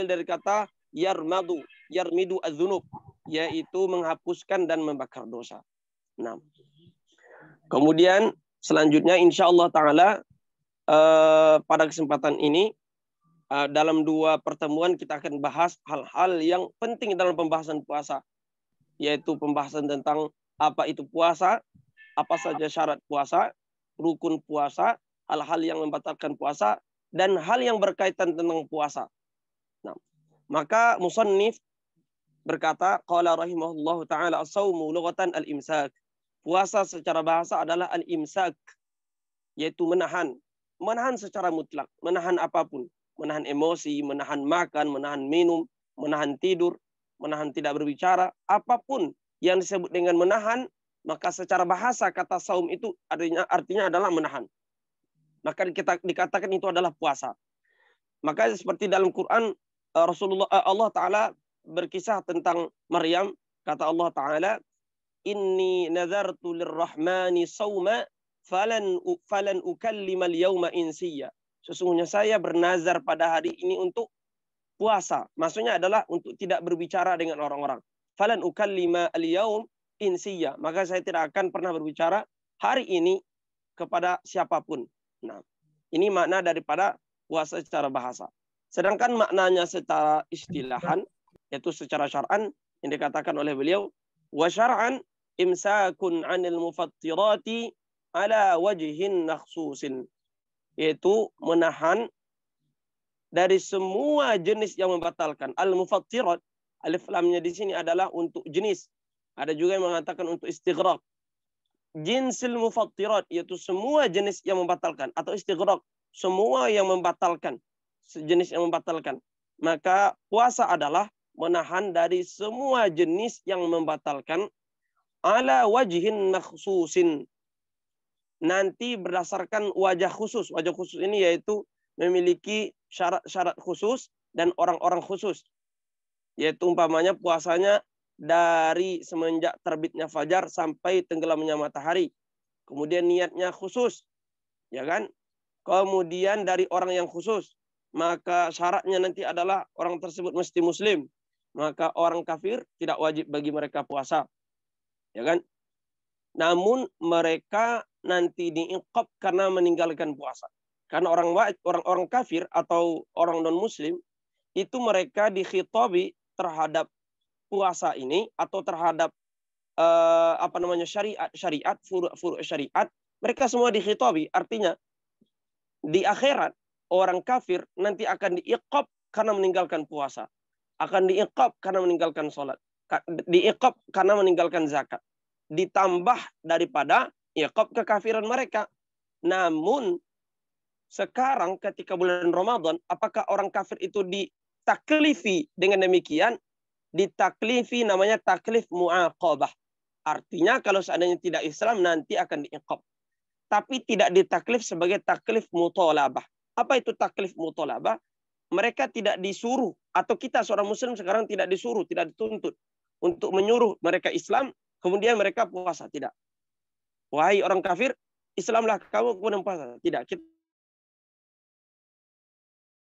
dari kata yarmidu az-dzunub, yaitu menghapuskan dan membakar dosa. Nah, kemudian selanjutnya insyaallah taala pada kesempatan ini dalam 2 pertemuan kita akan bahas hal-hal yang penting dalam pembahasan puasa, yaitu pembahasan tentang apa itu puasa, apa saja syarat puasa, rukun puasa, hal-hal yang membatalkan puasa, dan hal yang berkaitan tentang puasa. Nah, maka musannif berkata, qala rahimahullahu taala as-shaumu lughatan al-imsak. Puasa secara bahasa adalah al-imsak, yaitu menahan. Menahan secara mutlak, menahan apapun. Menahan emosi, menahan makan, menahan minum, menahan tidur, menahan tidak berbicara. Apapun yang disebut dengan menahan, maka secara bahasa kata saum itu artinya adalah menahan. Maka kita dikatakan itu adalah puasa. Maka seperti dalam Quran, Allah Ta'ala berkisah tentang Maryam. Kata Allah Ta'ala, Inni nazartu lirrahmani sawma falan ukallimal yawma insiyya. Sesungguhnya saya bernazar pada hari ini untuk puasa. Maksudnya adalah untuk tidak berbicara dengan orang-orang. Falan ukallima al-yawm insiyya. Maka saya tidak akan pernah berbicara hari ini kepada siapapun. Nah, ini makna daripada puasa secara bahasa. Sedangkan maknanya secara istilahan, yaitu secara syar'an, yang dikatakan oleh beliau, wa syar'an imsakun 'anil mufattirati ala wajhin nakhsusin, yaitu menahan dari semua jenis yang membatalkan. Al-mufattirat, alif lamnya di sini adalah untuk jenis. Ada juga yang mengatakan untuk istighraq. Jinsil mufattirat, yaitu semua jenis yang membatalkan, atau istighraq, semua yang membatalkan, sejenis yang membatalkan. Maka puasa adalah menahan dari semua jenis yang membatalkan ala wajhin nakhsusin, nanti berdasarkan wajah khusus. Wajah khusus ini yaitu memiliki syarat-syarat khusus dan orang-orang khusus. Yaitu umpamanya puasanya dari semenjak terbitnya fajar sampai tenggelamnya matahari. Kemudian niatnya khusus, ya kan? Kemudian dari orang yang khusus, maka syaratnya nanti adalah orang tersebut mesti muslim. Maka orang kafir tidak wajib bagi mereka puasa. Ya kan? Namun mereka nanti diiqab karena meninggalkan puasa. Karena orang kafir atau orang non-muslim itu mereka dikhitabi terhadap puasa ini atau terhadap syariat, furu' syariat, mereka semua dikhitabi. Artinya di akhirat orang kafir nanti akan diiqab karena meninggalkan puasa, akan diiqab karena meninggalkan sholat, diiqab karena meninggalkan zakat, ditambah daripada iqab kekafiran mereka. Namun sekarang ketika bulan Ramadan, apakah orang kafir itu ditaklifi dengan demikian? Ditaklifi namanya taklif mu'aqabah. Artinya kalau seandainya tidak Islam nanti akan diiqab. Tapi tidak ditaklif sebagai taklif mutolabah. Apa itu taklif mutolabah? Mereka tidak disuruh, atau kita seorang muslim sekarang tidak disuruh, tidak dituntut untuk menyuruh mereka Islam, kemudian mereka puasa. Tidak. Wahai orang kafir, Islamlah kamu, kemudian puasa. Tidak.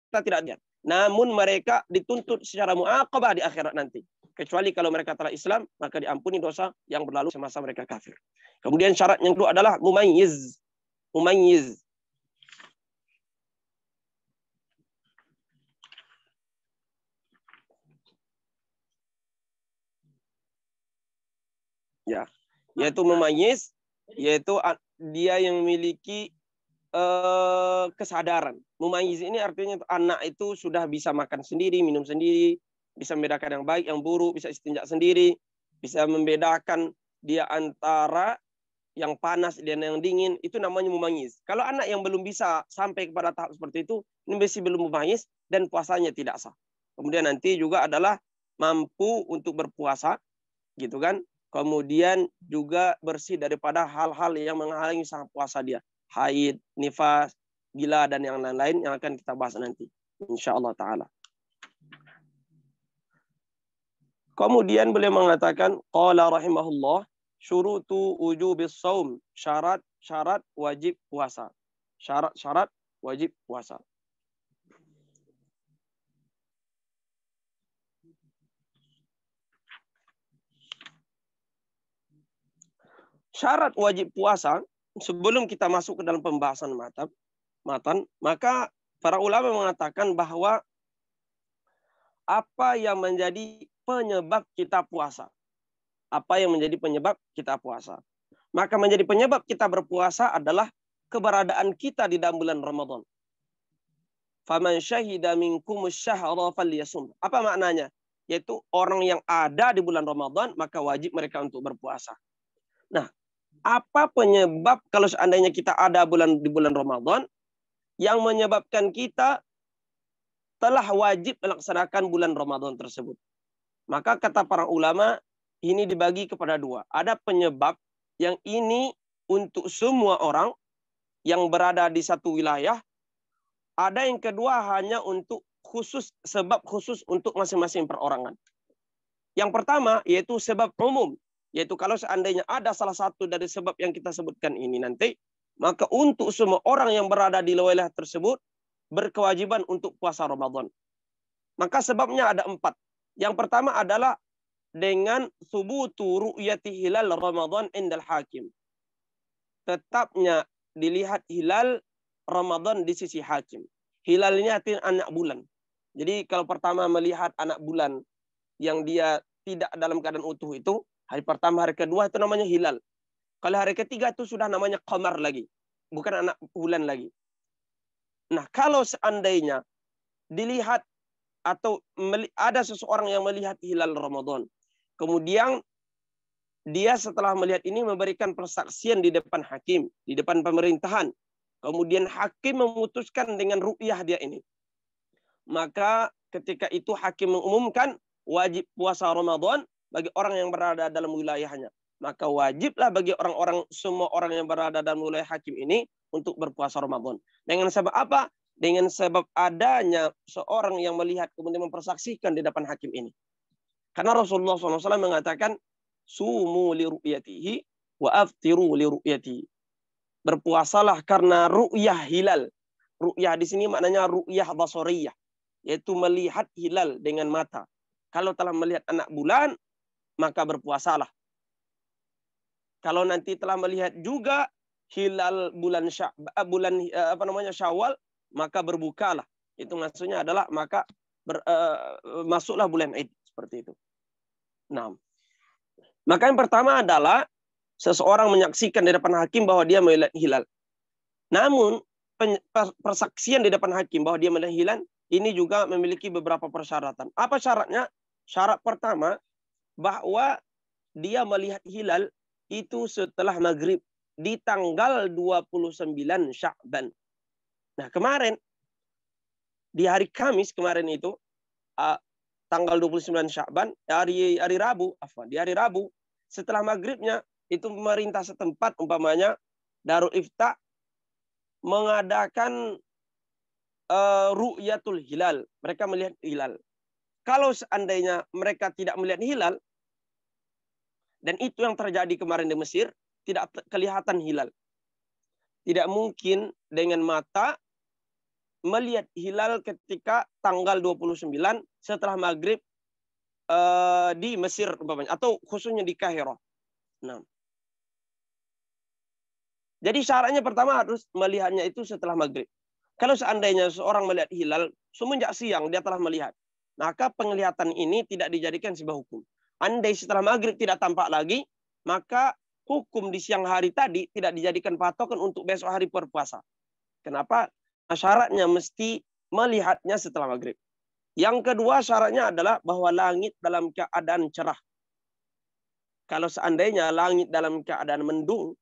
Kita tidak lihat. Namun mereka dituntut secara mu'aqabah di akhirat nanti. Kecuali kalau mereka telah Islam, maka diampuni dosa yang berlalu semasa mereka kafir. Kemudian syarat yang kedua adalah mumayyiz. Mumayyiz. Ya, yaitu mumayyiz, yaitu dia yang memiliki kesadaran. Mumayyiz ini artinya anak itu sudah bisa makan sendiri, minum sendiri, bisa membedakan yang baik, yang buruk, bisa istinja sendiri, bisa membedakan dia antara yang panas dan yang dingin, itu namanya mumayyiz. Kalau anak yang belum bisa sampai kepada tahap seperti itu, ini masih belum mumayyiz dan puasanya tidak sah. Kemudian nanti juga adalah mampu untuk berpuasa, gitu kan? Kemudian juga bersih daripada hal-hal yang menghalangi sah puasa dia. Haid, nifas, gila, dan yang lain-lain yang akan kita bahas nanti. InsyaAllah ta'ala. Kemudian beliau mengatakan, qala rahimahullah, syurutu wujubis saum, syarat wajib puasa. Syarat wajib puasa. Syarat wajib puasa, sebelum kita masuk ke dalam pembahasan matan, maka para ulama mengatakan bahwa apa yang menjadi penyebab kita puasa. Apa yang menjadi penyebab kita puasa. Maka menjadi penyebab kita berpuasa adalah keberadaan kita di dalam bulan Ramadan. Faman syahida minkumus syahra falyasum. Apa maknanya? Yaitu orang yang ada di bulan Ramadan, maka wajib mereka untuk berpuasa. Nah, apa penyebab kalau seandainya kita ada di bulan Ramadan yang menyebabkan kita telah wajib melaksanakan bulan Ramadan tersebut? Maka kata para ulama, ini dibagi kepada dua. Ada penyebab yang ini untuk semua orang yang berada di satu wilayah. Ada yang kedua hanya untuk sebab khusus untuk masing-masing perorangan. Yang pertama yaitu sebab umum. Yaitu kalau seandainya ada salah satu dari sebab yang kita sebutkan ini nanti, maka untuk semua orang yang berada di wilayah tersebut berkewajiban untuk puasa Ramadan. Maka sebabnya ada 4. Yang pertama adalah dengan subutu ru'yati hilal Ramadan indal hakim. Tetapnya dilihat hilal Ramadan di sisi hakim. Hilal ini artinya anak bulan. Jadi kalau pertama melihat anak bulan yang dia tidak dalam keadaan utuh itu, hari pertama, hari kedua itu namanya hilal. Kalau hari ketiga itu sudah namanya qamar lagi. Bukan anak bulan lagi. Nah, kalau seandainya dilihat atau ada seseorang yang melihat hilal Ramadan, kemudian dia setelah melihat ini memberikan persaksian di depan hakim, di depan pemerintahan. Kemudian hakim memutuskan dengan ru'yah dia ini. Maka ketika itu hakim mengumumkan wajib puasa Ramadan bagi orang yang berada dalam wilayahnya. Maka wajiblah bagi semua orang yang berada dalam wilayah hakim ini untuk berpuasa Ramadan. Dengan sebab apa? Dengan sebab adanya seorang yang melihat kemudian mempersaksikan di depan hakim ini. Karena Rasulullah SAW mengatakan, sumu li ru'yatihi wa aftiru li ru'yatihi. Berpuasalah karena ru'yah hilal. Ru'yah di sini maknanya ru'yah basariyah, yaitu melihat hilal dengan mata. Kalau telah melihat anak bulan, maka berpuasalah. Kalau nanti telah melihat juga hilal bulan Syawal, maka berbukalah. Itu maksudnya adalah maka masuklah bulan Id, seperti itu. Nah, maka yang pertama adalah seseorang menyaksikan di depan hakim bahwa dia melihat hilal. Namun persaksian di depan hakim bahwa dia melihat hilal ini juga memiliki beberapa persyaratan. Apa syaratnya? Syarat pertama bahwa dia melihat hilal itu setelah maghrib di tanggal 29 Sya'ban. Nah, kemarin di hari Kamis kemarin itu tanggal 29 Sya'ban, di hari Rabu setelah maghribnya itu pemerintah setempat umpamanya Darul Ifta mengadakan ru'yatul hilal. Mereka melihat hilal. Kalau seandainya mereka tidak melihat hilal, dan itu yang terjadi kemarin di Mesir, tidak kelihatan hilal. Tidak mungkin dengan mata melihat hilal ketika tanggal 29 setelah maghrib di Mesir umpamanya, atau khususnya di Kairo. Nah, jadi syaratnya pertama harus melihatnya itu setelah maghrib. Kalau seandainya seorang melihat hilal semenjak siang dia telah melihat, maka penglihatan ini tidak dijadikan sebuah hukum. Andai setelah maghrib tidak tampak lagi, maka hukum di siang hari tadi tidak dijadikan patokan untuk besok hari berpuasa. Kenapa? Syaratnya mesti melihatnya setelah maghrib. Yang kedua syaratnya adalah bahwa langit dalam keadaan cerah. Kalau seandainya langit dalam keadaan mendung,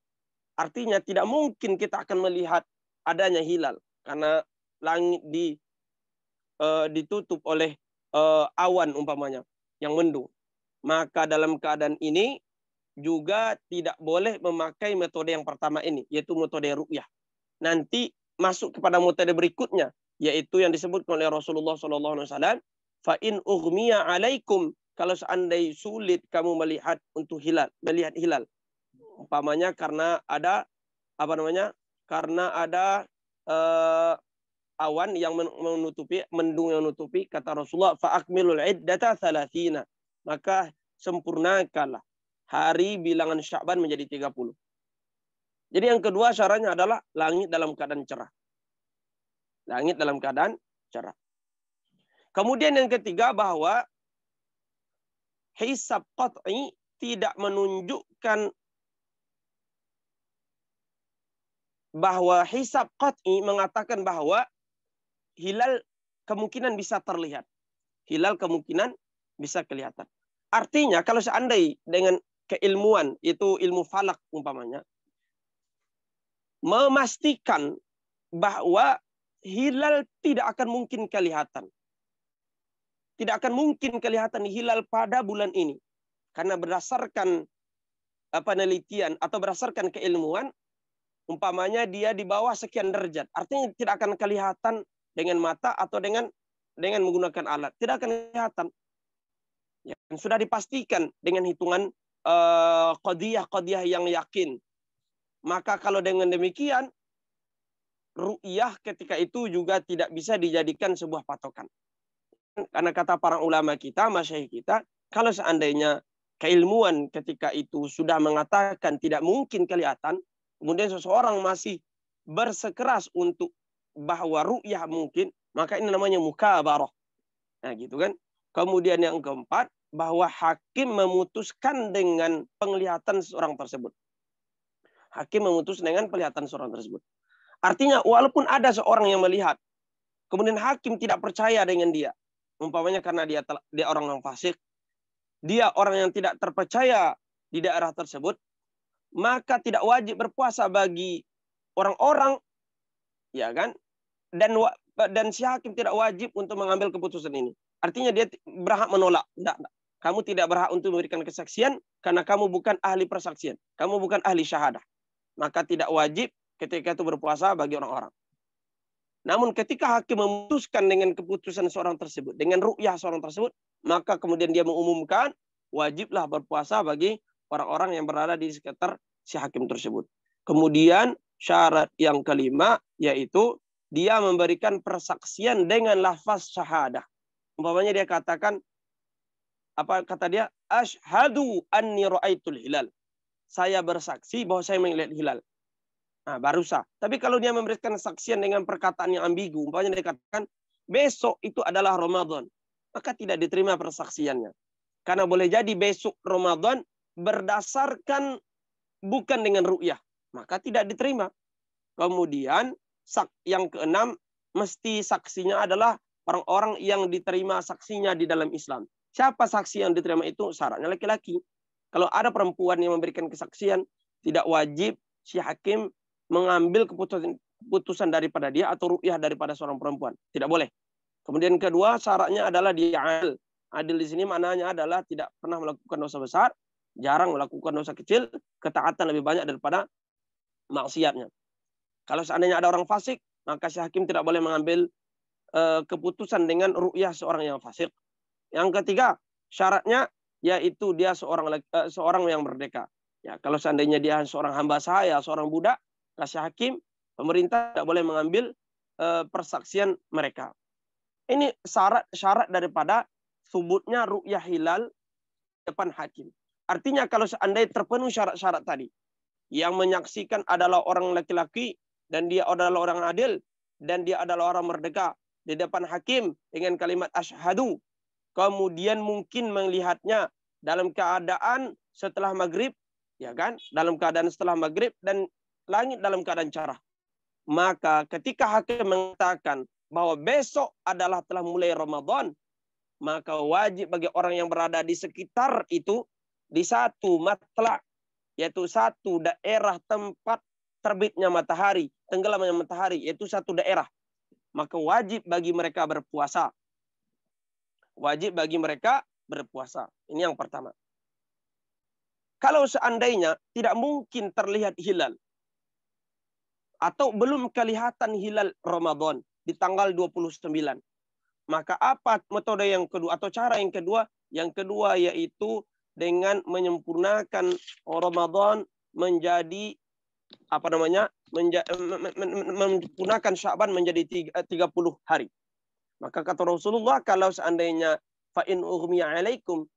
artinya tidak mungkin kita akan melihat adanya hilal. Karena langit ditutup oleh awan umpamanya yang mendung. Maka dalam keadaan ini juga tidak boleh memakai metode yang pertama ini, yaitu metode ru'yah. Nanti masuk kepada metode berikutnya, yaitu yang disebutkan oleh Rasulullah SAW, fa in ughmiya alaikum, kalau seandainya sulit kamu melihat hilal. Umpamanya karena ada awan yang menutupi, mendung yang menutupi, kata Rasulullah, fa'akmilul iddata thalathina. Maka sempurnakanlah hari bilangan Sya'ban menjadi 30. Jadi yang kedua syaratnya adalah langit dalam keadaan cerah. Langit dalam keadaan cerah. Kemudian yang ketiga bahwa hisab qat'i tidak menunjukkan bahwa hisab qat'i mengatakan bahwa hilal kemungkinan bisa terlihat. Hilal kemungkinan bisa kelihatan. Artinya kalau seandainya dengan keilmuan, itu ilmu falak umpamanya, memastikan bahwa hilal tidak akan mungkin kelihatan. Tidak akan mungkin kelihatan hilal pada bulan ini. Karena berdasarkan penelitian atau berdasarkan keilmuan, umpamanya dia di bawah sekian derajat. Artinya tidak akan kelihatan dengan mata atau dengan menggunakan alat. Tidak akan kelihatan. Ya, sudah dipastikan dengan hitungan qadiyah yang yakin. Maka kalau dengan demikian, ru'yah ketika itu juga tidak bisa dijadikan sebuah patokan. Karena kata para ulama kita, masyayikh kita, kalau seandainya keilmuan ketika itu sudah mengatakan tidak mungkin kelihatan, kemudian seseorang masih bersekeras untuk bahwa ru'yah mungkin, maka ini namanya mukabarah. Nah, gitu kan. Kemudian yang keempat, bahwa hakim memutuskan dengan penglihatan seorang tersebut. Hakim memutus dengan penglihatan seorang tersebut. Artinya, walaupun ada seorang yang melihat, kemudian hakim tidak percaya dengan dia, umpamanya karena dia orang yang fasik, dia orang yang tidak terpercaya di daerah tersebut, maka tidak wajib berpuasa bagi orang-orang, ya kan? Dan si hakim tidak wajib untuk mengambil keputusan ini. Artinya dia berhak menolak. Tidak. Kamu tidak berhak untuk memberikan kesaksian karena kamu bukan ahli persaksian. Kamu bukan ahli syahadah. Maka tidak wajib ketika itu berpuasa bagi orang-orang. Namun ketika hakim memutuskan dengan keputusan seorang tersebut, dengan ru'yah seorang tersebut, maka kemudian dia mengumumkan wajiblah berpuasa bagi orang-orang yang berada di sekitar si hakim tersebut. Kemudian syarat yang kelima yaitu dia memberikan persaksian dengan lafaz syahadah. Umpamanya dia katakan, apa kata dia? Asyhadu anni ra'aitul hilal. Saya bersaksi bahwa saya melihat hilal. Nah, baru sah. Tapi kalau dia memberikan saksian dengan perkataan yang ambigu, umpamanya dia katakan, besok itu adalah Ramadan, maka tidak diterima persaksiannya. Karena boleh jadi besok Ramadan berdasarkan bukan dengan ru'yah, maka tidak diterima. Kemudian yang keenam, mesti saksinya adalah orang-orang yang diterima saksinya di dalam Islam. Siapa saksi yang diterima itu? Syaratnya laki-laki. Kalau ada perempuan yang memberikan kesaksian, tidak wajib si hakim mengambil keputusan daripada dia atau ru'yah daripada seorang perempuan. Tidak boleh. Kemudian kedua, syaratnya adalah dia adil. Adil di sini maknanya adalah tidak pernah melakukan dosa besar, jarang melakukan dosa kecil, ketaatan lebih banyak daripada maksiatnya. Kalau seandainya ada orang fasik, maka si hakim tidak boleh mengambil keputusan dengan ru'yah seorang yang fasik. Yang ketiga, syaratnya yaitu dia seorang yang merdeka. Ya, kalau seandainya dia seorang hamba sahaya, seorang budak, kasih hakim, pemerintah tidak boleh mengambil persaksian mereka. Ini syarat daripada subutnya ru'yah hilal depan hakim. Artinya kalau seandainya terpenuhi syarat-syarat tadi, yang menyaksikan adalah orang laki-laki, dan dia adalah orang adil, dan dia adalah orang merdeka di depan hakim dengan kalimat asyhadu, kemudian mungkin melihatnya dalam keadaan setelah maghrib, ya kan? Dalam keadaan setelah maghrib dan langit dalam keadaan cerah. Maka ketika hakim mengatakan bahwa besok adalah telah mulai Ramadan, maka wajib bagi orang yang berada di sekitar itu, di satu matla, yaitu satu daerah tempat terbitnya matahari, tenggelamnya matahari, yaitu satu daerah, maka wajib bagi mereka berpuasa. Wajib bagi mereka berpuasa. Ini yang pertama. Kalau seandainya tidak mungkin terlihat hilal, atau belum kelihatan hilal Ramadan di tanggal 29, maka apa metode yang kedua atau cara yang kedua? Yang kedua yaitu dengan menyempurnakan Ramadan menjadi menyempurnakan Sya'ban menjadi 30 hari. Maka kata Rasulullah, kalau seandainya fa in ughmiya alaikum,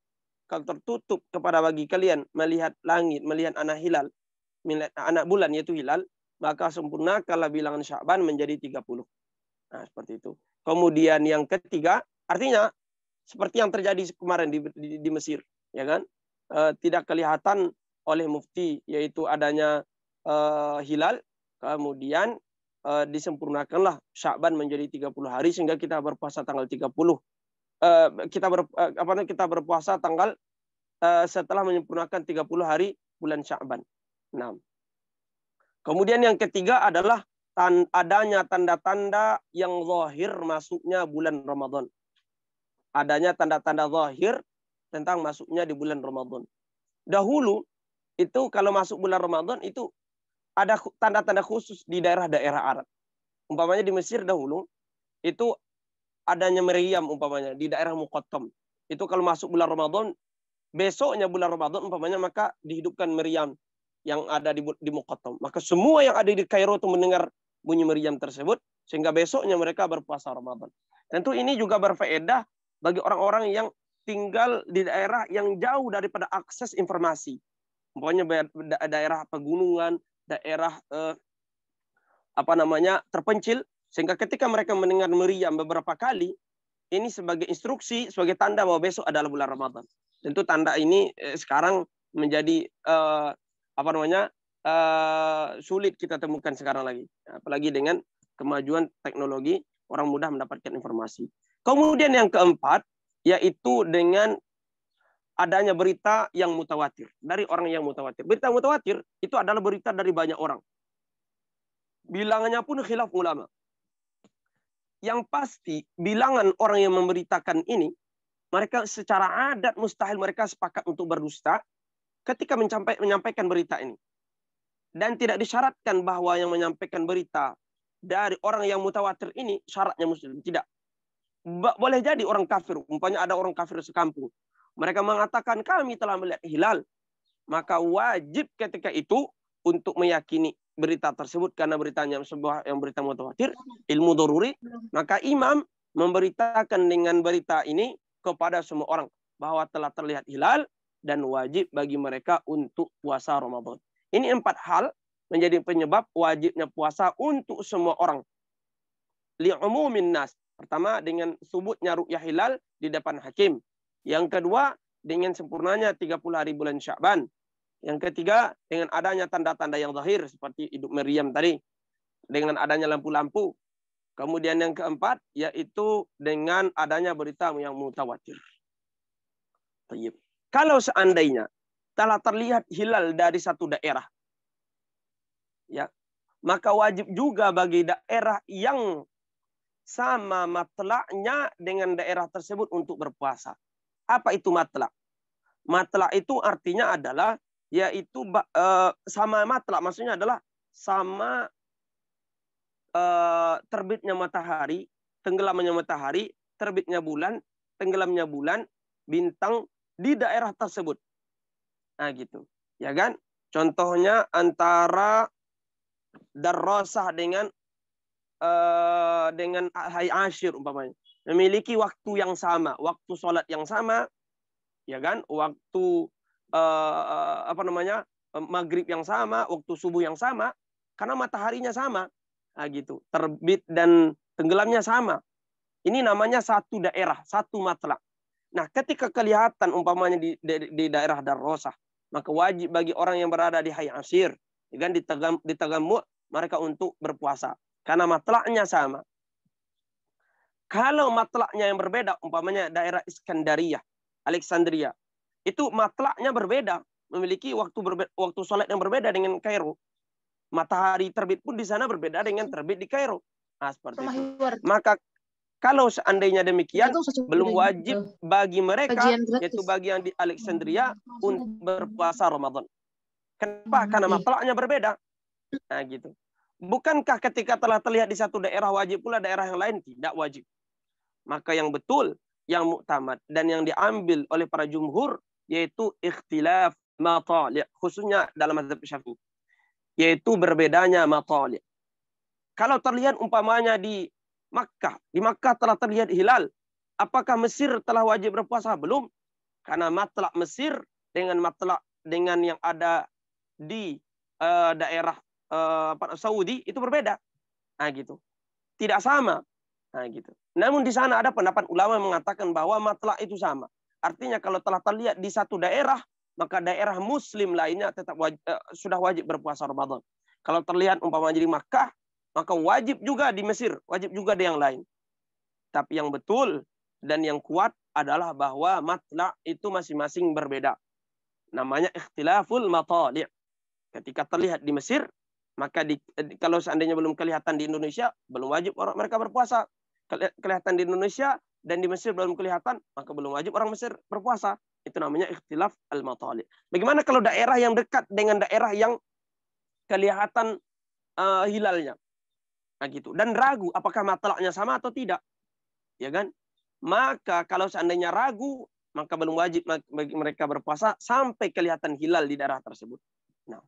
kalau tertutup kepada bagi kalian melihat langit, melihat anak hilal, melihat anak bulan yaitu hilal, maka sempurnakanlah bilangan Sya'ban menjadi 30. Nah, seperti itu. Kemudian yang ketiga, artinya seperti yang terjadi kemarin di Mesir, ya kan? Tidak kelihatan oleh mufti, yaitu adanya hilal, kemudian disempurnakanlah Sya'ban menjadi 30 hari sehingga kita berpuasa tanggal 30. Kita berpuasa tanggal setelah menyempurnakan 30 hari bulan Sya'ban. Nah, kemudian yang ketiga adalah adanya tanda-tanda yang zahir masuknya bulan Ramadan. Adanya tanda-tanda zahir tentang masuknya di bulan Ramadan. Dahulu itu kalau masuk bulan Ramadan itu ada tanda-tanda khusus di daerah-daerah Arab. Umpamanya di Mesir dahulu itu adanya meriam umpamanya di daerah Muqattam. Itu kalau masuk bulan Ramadan, besoknya bulan Ramadan umpamanya maka dihidupkan meriam yang ada di Muqattam. Maka semua yang ada di Kairo itu mendengar bunyi meriam tersebut sehingga besoknya mereka berpuasa Ramadan. Tentu ini juga berfaedah bagi orang-orang yang tinggal di daerah yang jauh daripada akses informasi. Umpamanya daerah pegunungan, daerah terpencil, sehingga ketika mereka mendengar meriam beberapa kali, ini sebagai instruksi, sebagai tanda bahwa besok adalah bulan Ramadan. Tentu tanda ini sekarang menjadi sulit kita temukan sekarang lagi, apalagi dengan kemajuan teknologi, orang mudah mendapatkan informasi. Kemudian yang keempat, yaitu dengan adanya berita yang mutawatir dari orang yang mutawatir. Berita mutawatir itu adalah berita dari banyak orang. Bilangannya pun khilaf ulama. Yang pasti bilangan orang yang memberitakan ini, mereka secara adat mustahil mereka sepakat untuk berdusta ketika menyampaikan berita ini. Dan tidak disyaratkan bahwa yang menyampaikan berita dari orang yang mutawatir ini syaratnya muslim. Tidak. Boleh jadi orang kafir. Umpamanya ada orang kafir sekampung. Mereka mengatakan kami telah melihat hilal. Maka wajib ketika itu untuk meyakini berita tersebut karena beritanya sebuah yang berita mutawatir, ilmu daruri, maka imam memberitakan dengan berita ini kepada semua orang bahwa telah terlihat hilal dan wajib bagi mereka untuk puasa Ramadan. Ini 4 hal menjadi penyebab wajibnya puasa untuk semua orang. Li'umumin nas. Pertama, dengan subutnya ru'yah hilal di depan hakim. Yang kedua, dengan sempurnanya 30 hari bulan Sya'ban. Yang ketiga, dengan adanya tanda-tanda yang zahir seperti hidup meriam tadi. Dengan adanya lampu-lampu. Kemudian yang keempat, yaitu dengan adanya berita yang mutawatir. Kalau seandainya telah terlihat hilal dari satu daerah, ya, maka wajib juga bagi daerah yang sama matlaknya dengan daerah tersebut untuk berpuasa. Apa itu matlak? Matlak itu artinya adalah yaitu sama matlak, maksudnya adalah sama terbitnya matahari, tenggelamnya matahari, terbitnya bulan, tenggelamnya bulan, bintang di daerah tersebut. Nah gitu, ya kan? Contohnya antara Darrosah dengan Hai Ashir umpamanya, memiliki waktu yang sama, waktu sholat yang sama, ya kan? Waktu maghrib yang sama, waktu subuh yang sama, karena mataharinya sama, nah, gitu. Terbit dan tenggelamnya sama. Ini namanya satu daerah, satu matlak. Nah, ketika kelihatan umpamanya di daerah Darrosah, maka wajib bagi orang yang berada di Hai Ashir, ya kan? Di Tagammu mereka untuk berpuasa. Karena matlaknya sama. Kalau matlaknya yang berbeda, umpamanya daerah Iskandariyah, Alexandria, itu matlaknya berbeda, memiliki waktu sholat yang berbeda dengan Kairo. Matahari terbit pun di sana berbeda dengan terbit di Kairo. Nah, seperti itu. Maka kalau seandainya demikian, belum wajib bagi mereka, yaitu bagi yang di Alexandria, untuk berpuasa Ramadan. Kenapa? Karena matlaknya berbeda. Nah, gitu. Bukankah ketika telah terlihat di satu daerah wajib pula daerah yang lain tidak wajib? Maka yang betul, yang muktamad dan yang diambil oleh para jumhur yaitu ikhtilaf matali', khususnya dalam mazhab Syafi'i. yaitu berbedanya matali'. Kalau terlihat umpamanya di Makkah telah terlihat hilal, apakah Mesir telah wajib berpuasa? Belum, karena matlak Mesir dengan yang ada di daerah Saudi itu berbeda. Nah, gitu. Tidak sama. Nah, gitu. Namun di sana ada pendapat ulama yang mengatakan bahwa matlak itu sama. Artinya kalau telah terlihat di satu daerah, maka daerah muslim lainnya tetap sudah wajib berpuasa Ramadan. Kalau terlihat umpamanya di Makkah, maka wajib juga di Mesir, wajib juga di yang lain. Tapi yang betul dan yang kuat adalah bahwa matlak itu masing-masing berbeda. Namanya ikhtilaful matali'. Ketika terlihat di Mesir, maka kalau seandainya belum kelihatan di Indonesia, belum wajib orang mereka berpuasa. Kelihatan di Indonesia dan di Mesir belum kelihatan, maka belum wajib orang Mesir berpuasa. Itu namanya ikhtilaf al-matali'. Bagaimana kalau daerah yang dekat dengan daerah yang kelihatan hilalnya? Nah, gitu. Dan ragu apakah matlaknya sama atau tidak. Ya kan? Maka kalau seandainya ragu, maka belum wajib bagi mereka berpuasa sampai kelihatan hilal di daerah tersebut. Nah.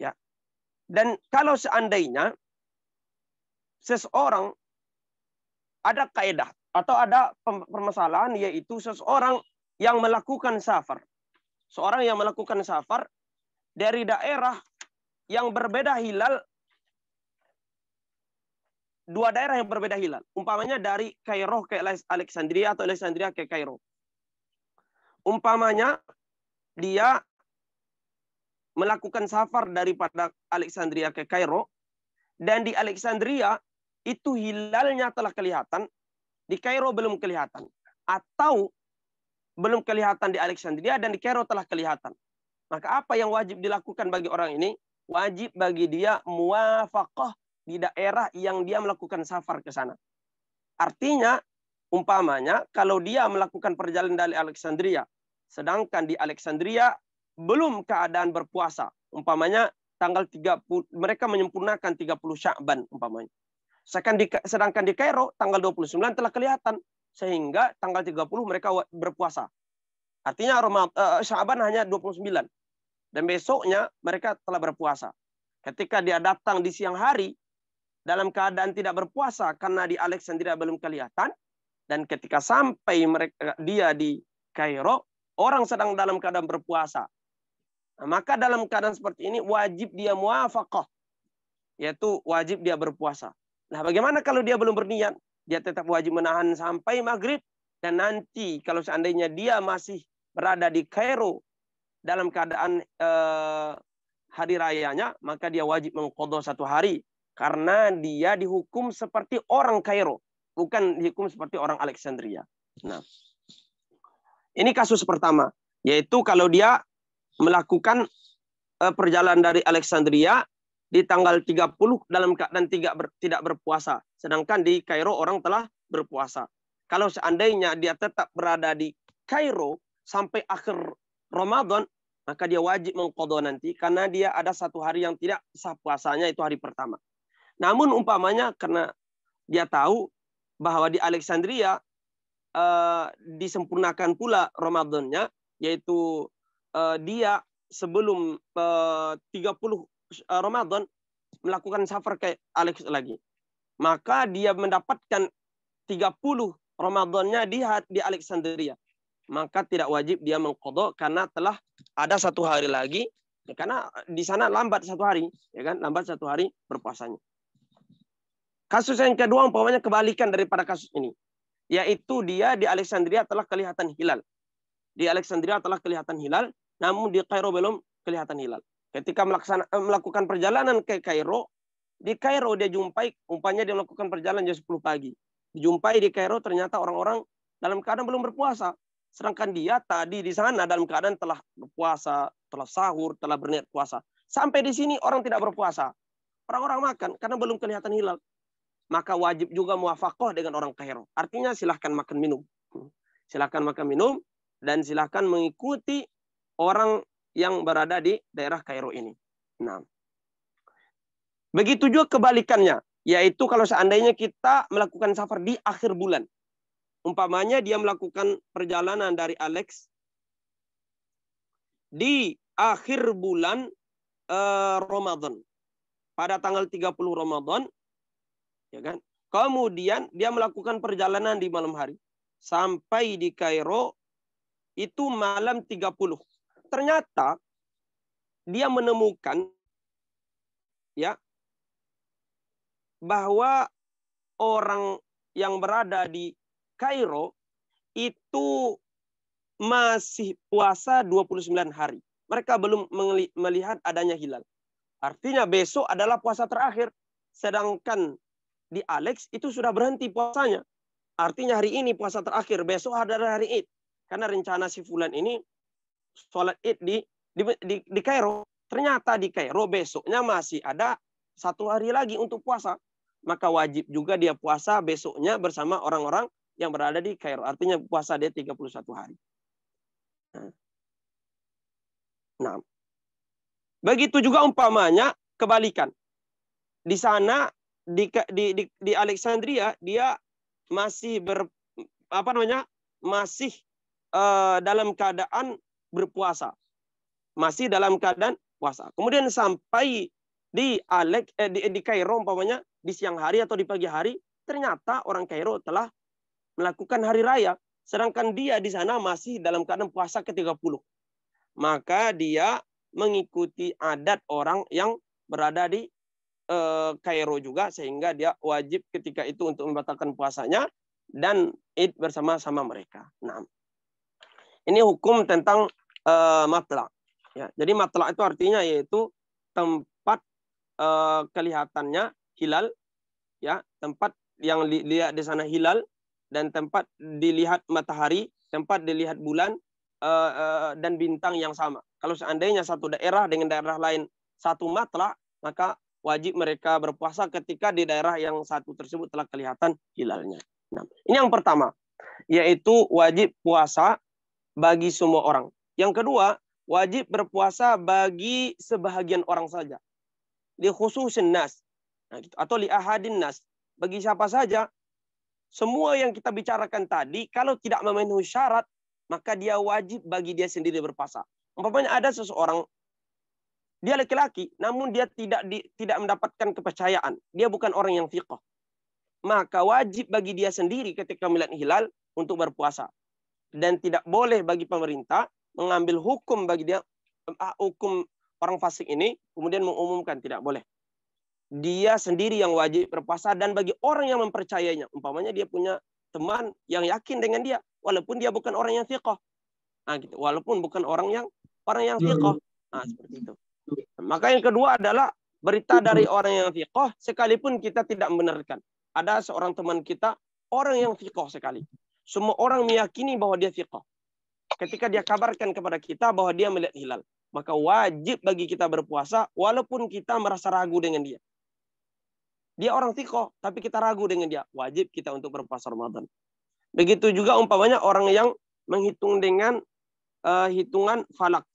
Ya. Dan kalau seandainya seseorang ada kaidah atau ada permasalahan, yaitu seseorang yang melakukan safar. Seorang yang melakukan safar dari daerah yang berbeda hilal, dua daerah yang berbeda hilal. Umpamanya dari Kairo ke Alexandria atau Alexandria ke Kairo. Umpamanya dia melakukan safar daripada Alexandria ke Kairo, dan di Alexandria itu hilalnya telah kelihatan, di Kairo belum kelihatan. Atau belum kelihatan di Alexandria dan di Kairo telah kelihatan. Maka apa yang wajib dilakukan bagi orang ini? Wajib bagi dia muwafaqah di daerah yang dia melakukan safar ke sana. Artinya, umpamanya kalau dia melakukan perjalanan dari Alexandria, sedangkan di Alexandria belum keadaan berpuasa, umpamanya tanggal 30, mereka menyempurnakan 30 Sya'ban umpamanya. Sedangkan di Kairo tanggal 29 telah kelihatan, sehingga tanggal 30 mereka berpuasa. Artinya Sya'ban hanya 29. Dan besoknya mereka telah berpuasa. Ketika dia datang di siang hari, dalam keadaan tidak berpuasa karena di Alexandria belum kelihatan, dan ketika sampai dia di Kairo, orang sedang dalam keadaan berpuasa. Nah, maka dalam keadaan seperti ini wajib dia muwafaqah, yaitu wajib dia berpuasa. Nah, bagaimana kalau dia belum berniat? Dia tetap wajib menahan sampai maghrib, dan nanti kalau seandainya dia masih berada di Kairo dalam keadaan hari rayanya, maka dia wajib mengqadha 1 hari. Karena dia dihukum seperti orang Kairo, bukan dihukum seperti orang Alexandria. Nah, ini kasus pertama, yaitu kalau dia melakukan perjalanan dari Alexandria di tanggal 30 dalam keadaan tidak berpuasa. Sedangkan di Kairo orang telah berpuasa. Kalau seandainya dia tetap berada di Kairo sampai akhir Ramadan, maka dia wajib mengqadha nanti, karena dia ada 1 hari yang tidak sah puasanya, itu hari pertama. Namun umpamanya karena dia tahu bahwa di Alexandria disempurnakan pula Ramadannya, yaitu dia sebelum 30 Ramadan melakukan safar ke Alex lagi. Maka dia mendapatkan 30 Ramadannya di Alexandria. Maka tidak wajib dia mengqadha karena telah ada 1 hari lagi, ya, karena di sana lambat 1 hari, ya kan, lambat 1 hari berpuasanya. Kasus yang kedua umpamanya kebalikan daripada kasus ini, yaitu dia di Alexandria telah kelihatan hilal. Di Alexandria telah kelihatan hilal, namun di Kairo belum kelihatan hilal. Ketika melakukan perjalanan ke Kairo, di Kairo dia jumpai, umpamanya dia melakukan perjalanan jam 10 pagi. Dijumpai di Kairo ternyata orang-orang dalam keadaan belum berpuasa. Sedangkan dia tadi di sana dalam keadaan telah berpuasa, telah sahur, telah berniat puasa. Sampai di sini orang tidak berpuasa. Orang-orang makan karena belum kelihatan hilal. Maka wajib juga muwafaqah dengan orang Kairo. Artinya silahkan makan minum. Silahkan makan minum dan silahkan mengikuti orang yang berada di daerah Kairo ini. Nah, begitu juga kebalikannya, yaitu kalau seandainya kita melakukan safar di akhir bulan. Umpamanya dia melakukan perjalanan dari di akhir bulan Ramadan. Pada tanggal 30 Ramadan, ya kan? Kemudian dia melakukan perjalanan di malam hari. Sampai di Kairo itu malam 30. Ternyata dia menemukan ya bahwa orang yang berada di Kairo itu masih puasa 29 hari. Mereka belum melihat adanya hilal. Artinya besok adalah puasa terakhir. Sedangkan di Alex itu sudah berhenti puasanya. Artinya hari ini puasa terakhir, besok adalah hari Id. Karena rencana si Fulan ini sholat Id di Kairo. Ternyata di Kairo besoknya masih ada 1 hari lagi untuk puasa. Maka wajib juga dia puasa besoknya bersama orang-orang yang berada di Kairo. Artinya puasa dia 31 hari. Nah, begitu juga umpamanya kebalikan. Di sana di Alexandria dia masih masih dalam keadaan berpuasa. Masih dalam keadaan puasa. Kemudian sampai di Kairo umpamanya di siang hari atau di pagi hari, ternyata orang Kairo telah melakukan hari raya, sedangkan dia di sana masih dalam keadaan puasa ke-30. Maka dia mengikuti adat orang yang berada di Kairo juga, sehingga dia wajib ketika itu untuk membatalkan puasanya dan Id bersama-sama mereka. Nah, ini hukum tentang matla. Ya, jadi matla itu artinya yaitu tempat kelihatannya hilal, ya, tempat yang dilihat di sana hilal dan tempat dilihat matahari, tempat dilihat bulan dan bintang yang sama. Kalau seandainya satu daerah dengan daerah lain satu matla, maka wajib mereka berpuasa ketika di daerah yang satu tersebut telah kelihatan hilalnya. Nah, ini yang pertama, yaitu wajib puasa bagi semua orang. Yang kedua, wajib berpuasa bagi sebahagian orang saja. Li khususin nas, atau li ahadin nas. Bagi siapa saja, semua yang kita bicarakan tadi, kalau tidak memenuhi syarat, maka dia wajib bagi dia sendiri berpuasa. Umpamanya ada seseorang, dia laki-laki, namun dia tidak mendapatkan kepercayaan. Dia bukan orang yang fiqh. Maka wajib bagi dia sendiri ketika melihat hilal untuk berpuasa. Dan tidak boleh bagi pemerintah mengambil hukum bagi dia, hukum orang fasik ini, kemudian mengumumkan. Tidak boleh. Dia sendiri yang wajib berpuasa, dan bagi orang yang mempercayainya. Umpamanya dia punya teman yang yakin dengan dia, walaupun dia bukan orang yang fiqh. Nah, gitu. Walaupun bukan orang yang fiqh. Nah, seperti itu. Maka yang kedua adalah berita dari orang yang fiqh sekalipun kita tidak membenarkan. Ada seorang teman kita orang yang fiqh sekali. Semua orang meyakini bahwa dia fiqh. Ketika dia kabarkan kepada kita bahwa dia melihat hilal, maka wajib bagi kita berpuasa walaupun kita merasa ragu dengan dia. Dia orang fiqh tapi kita ragu dengan dia, wajib kita untuk berpuasa Ramadan. Begitu juga umpamanya orang yang menghitung dengan hitungan falak,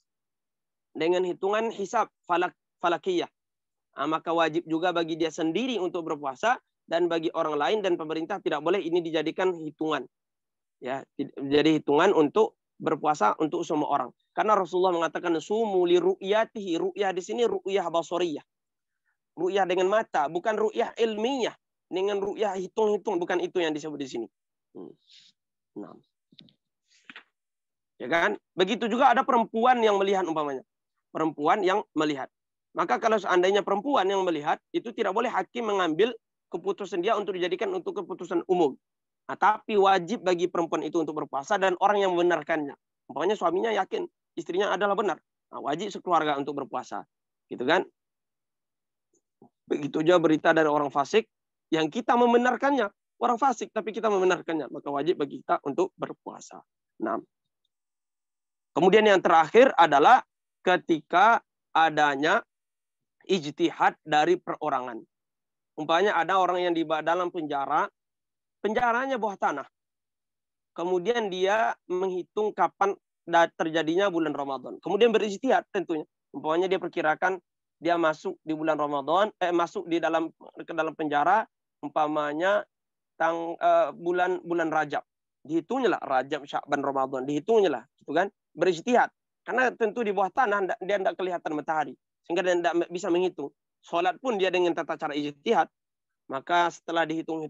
dengan hitungan hisab falakiyah. Nah, maka wajib juga bagi dia sendiri untuk berpuasa, dan bagi orang lain dan pemerintah tidak boleh ini dijadikan hitungan. Ya, jadi hitungan untuk berpuasa untuk semua orang. Karena Rasulullah mengatakan sumu li ru'yatihi. Ru'yah di sini ru'yah basariyah. Ru'yah dengan mata, bukan ru'yah ilmiah. Dengan ru'yah hitung-hitung, bukan itu yang disebut di sini. Nah. Ya kan? Begitu juga ada perempuan yang melihat umpamanya. Perempuan yang melihat. Maka kalau seandainya perempuan yang melihat, itu tidak boleh hakim mengambil keputusan dia untuk dijadikan untuk keputusan umum. Nah, tapi wajib bagi perempuan itu untuk berpuasa dan orang yang membenarkannya. Umpamanya suaminya yakin istrinya adalah benar. Nah, wajib sekeluarga untuk berpuasa. Gitu kan? Begitu juga berita dari orang fasik yang kita membenarkannya. Orang fasik tapi kita membenarkannya. Maka wajib bagi kita untuk berpuasa. Nah, kemudian yang terakhir adalah ketika adanya ijtihad dari perorangan. Umpamanya ada orang yang di dalam penjara, penjaranya bawah tanah. Kemudian dia menghitung kapan terjadinya bulan Ramadan. Kemudian berijtihad tentunya. Umpamanya dia perkirakan dia masuk di bulan Ramadan, masuk di ke dalam penjara umpamanya bulan Rajab. Dihitungnya lah Rajab, Sya'ban, Ramadan, dihitungnya lah, gitu kan? Berijtihad. Karena tentu di bawah tanah dia tidak kelihatan matahari. Sehingga dia tidak bisa menghitung. Sholat pun dia dengan tata cara ijtihad. Maka setelah dihitung,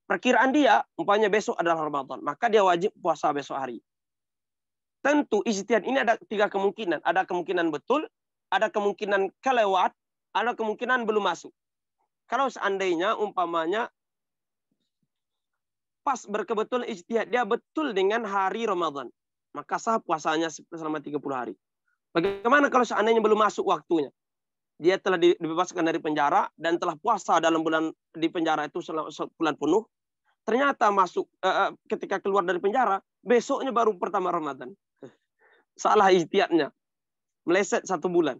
perkiraan dia, umpamanya besok adalah Ramadan. Maka dia wajib puasa besok hari. Tentu ijtihad ini ada 3 kemungkinan. Ada kemungkinan betul, ada kemungkinan kelewat, ada kemungkinan belum masuk. Kalau seandainya umpamanya pas berkebetulan ijtihad dia betul dengan hari Ramadan, maka sah puasanya selama 30 hari. Bagaimana kalau seandainya belum masuk waktunya? Dia telah dibebaskan dari penjara dan telah puasa dalam bulan di penjara itu selama bulan penuh. Ternyata masuk ketika keluar dari penjara, besoknya baru pertama Ramadan. Salah ijtihadnya. Meleset 1 bulan.